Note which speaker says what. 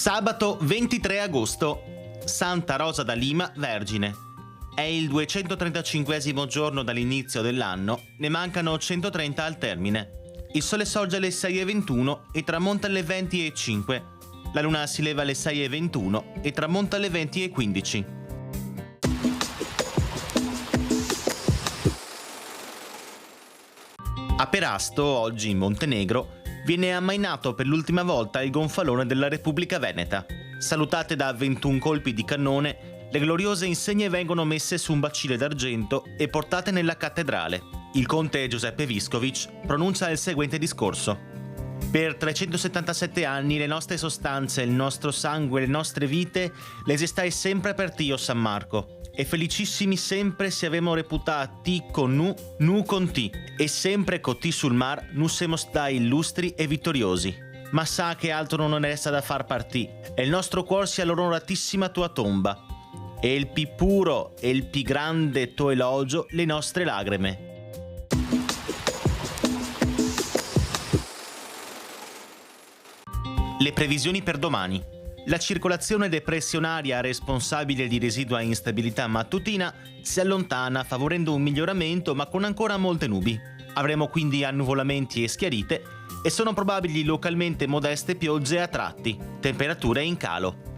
Speaker 1: Sabato 23 agosto, Santa Rosa da Lima, Vergine. È il 235esimo giorno dall'inizio dell'anno, ne mancano 130 al termine. Il sole sorge alle 6:21 e tramonta alle 20:05. La luna si leva alle 6:21 e tramonta alle 20:15. A Perasto, oggi in Montenegro, viene ammainato per l'ultima volta il gonfalone della Repubblica Veneta. Salutate da 21 colpi di cannone, le gloriose insegne vengono messe su un bacile d'argento e portate nella cattedrale. Il conte Giuseppe Viscovic pronuncia il seguente discorso. Per 377 anni le nostre sostanze, il nostro sangue, le nostre vite, le esistai sempre per Dio San Marco. E felicissimi sempre se avemo reputati con nu con ti, e sempre con ti sul mar nu semo stai illustri e vittoriosi. Ma sa che altro non resta da far partì, e il nostro cuor sia l'onoratissima tua tomba, e il pi puro e il pi grande tuo elogio le nostre lagrime. Le previsioni per domani. La circolazione depressionaria responsabile di residua instabilità mattutina si allontana favorendo un miglioramento ma con ancora molte nubi. Avremo quindi annuvolamenti e schiarite e sono probabili localmente modeste piogge a tratti, temperature in calo.